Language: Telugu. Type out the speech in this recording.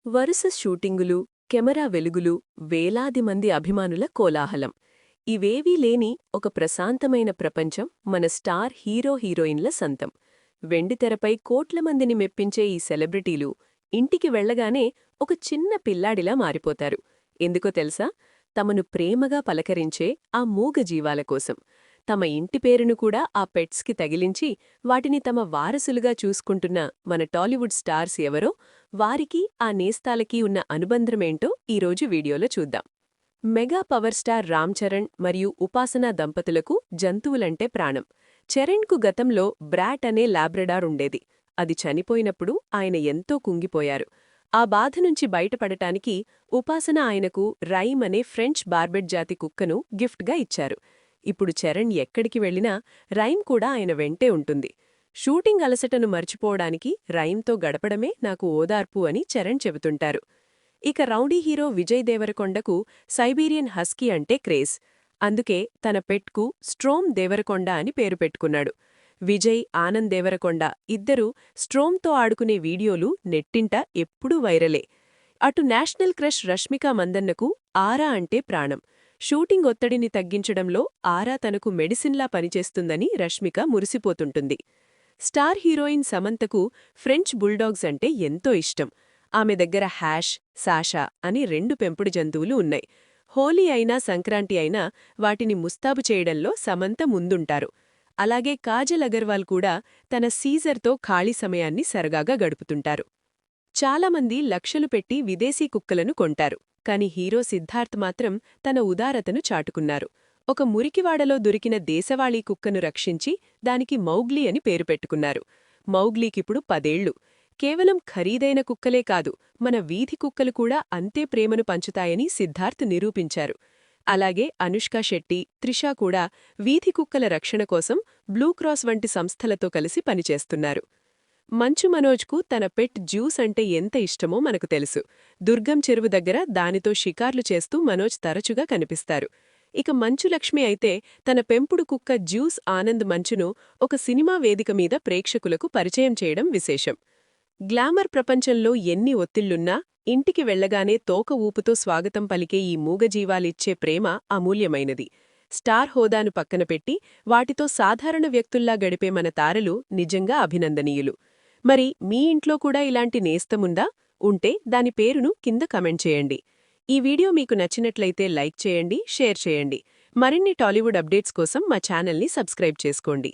వరుస షూటింగులు, కెమెరా వెలుగులు, వేలాది మంది అభిమానుల కోలాహలం. ఇవేవీ లేని ఒక ప్రశాంతమైన ప్రపంచం మన స్టార్ హీరోయిన్ల సంతం. వెండితెరపై కోట్ల మందిని మెప్పించే ఈ సెలబ్రిటీలు ఇంటికి వెళ్లగానే ఒక చిన్న పిల్లాడిలా మారిపోతారు. ఎందుకో తెలుసా? తమను ప్రేమగా పలకరించే ఆ మూగ జీవాల కోసం. తమ ఇంటి పేరును కూడా ఆ పెట్స్కి తగిలించి వాటిని తమ వారసులుగా చూసుకుంటున్న మన టాలీవుడ్ స్టార్స్ ఎవరో, వారికి ఆ నేస్తాలకి ఉన్న అనుబంధమేంటో ఈరోజు వీడియోలో చూద్దాం. Mega power star Ram Charan మరియు ఉపాసనా దంపతులకు జంతువులంటే ప్రాణం. చరణ్కు గతంలో బ్రాట్ అనే లాబ్రడార్ ఉండేది. అది చనిపోయినప్పుడు ఆయన ఎంతో కుంగిపోయారు. ఆ బాధ నుంచి బయటపడటానికి ఉపాసన ఆయనకు రైమ్ అనే ఫ్రెంచ్ బార్బెట్ జాతి కుక్కను గిఫ్ట్గా ఇచ్చారు. ఇప్పుడు చరణ్ ఎక్కడికి వెళ్లినా రైమ్ కూడా ఆయన వెంటే ఉంటుంది. షూటింగ్ అలసటను మర్చిపోవడానికి రైమ్తో గడపడమే నాకు ఓదార్పు అని చరణ్ చెబుతుంటారు. ఇక రౌడీ హీరో విజయ్ దేవరకొండకు సైబీరియన్ హస్కీ అంటే క్రేజ్. అందుకే తన పెట్కు స్ట్రోమ్ దేవరకొండ అని పేరు పెట్టుకున్నాడు. విజయ్, ఆనంద్ దేవరకొండ ఇద్దరూ స్ట్రోమ్తో ఆడుకునే వీడియోలు నెట్టింట ఎప్పుడూ వైరలే. అటు నేషనల్ క్రష్ రష్మిక మందన్నకు ఆరా అంటే ప్రాణం. షూటింగ్ ఒత్తిడిని తగ్గించడంలో ఆరా తనకు మెడిసిన్లా పనిచేస్తుందని రష్మిక మురిసిపోతుంటుంది. స్టార్ హీరోయిన్ సమంతకు ఫ్రెంచ్ బుల్డాగ్స్ అంటే ఎంతో ఇష్టం. ఆమె దగ్గర హ్యాష్, సాషా అని 2 పెంపుడు జంతువులు ఉన్నాయి. హోలీ అయినా సంక్రాంతి అయినా వాటిని ముస్తాబు చేయడంలో సమంత ముందుంటారు. అలాగే కాజల్ అగర్వాల్ కూడా తన సీజర్తో ఖాళీ సమయాన్ని సరదాగా గడుపుతుంటారు. చాలామంది లక్షలు పెట్టి విదేశీ కుక్కలను కొంటారు. కాని హీరో సిద్ధార్థ్ మాత్రం తన ఉదారతను చాటుకున్నారు. ఒక మురికివాడలో దొరికిన దేశవాళీ కుక్కను రక్షించి దానికి మౌగ్లీ అని పేరు పెట్టుకున్నారు. మౌగ్లీకిప్పుడు 10 ఏళ్లు. కేవలం ఖరీదైన కుక్కలే కాదు, మన వీధి కుక్కలు కూడా అంతే ప్రేమను పంచుతాయని సిద్ధార్థ్ నిరూపించారు. అలాగే అనుష్క శెట్టి, త్రిష కూడా వీధి కుక్కల రక్షణ కోసం బ్లూక్రాస్ వంటి సంస్థలతో కలిసి పనిచేస్తున్నారు. మంచు మనోజ్కు తన పెట్ జ్యూస్ అంటే ఎంత ఇష్టమో మనకు తెలుసు. దుర్గం చెరువు దగ్గర దానితో షికార్లు చేస్తూ మనోజ్ తరచుగా కనిపిస్తారు. ఇక మంచు లక్ష్మి అయితే తన పెంపుడు కుక్క జ్యూస్ ఆనంద్ మంచును ఒక సినిమా వేదిక మీద ప్రేక్షకులకు పరిచయం చేయడం విశేషం. గ్లామర్ ప్రపంచంలో ఎన్ని ఒత్తిళ్లున్నా ఇంటికి వెళ్లగానే తోక ఊపుతో స్వాగతం పలికే ఈ మూగజీవాలిచ్చే ప్రేమ అమూల్యమైనది. స్టార్ హోదాను పక్కన పెట్టి వాటితో సాధారణ వ్యక్తుల్లా గడిపే మన తారలు నిజంగా అభినందనీయులు. మరి మీ ఇంట్లో కూడా ఇలాంటి నేస్తముందా? ఉంటే దాని పేరును కింద కమెంట్ చేయండి. ఈ వీడియో మీకు నచ్చినట్లయితే లైక్ చేయండి, షేర్ చేయండి. మరిన్ని టాలీవుడ్ అప్డేట్స్ కోసం మా ఛానల్ని సబ్స్క్రైబ్ చేసుకోండి.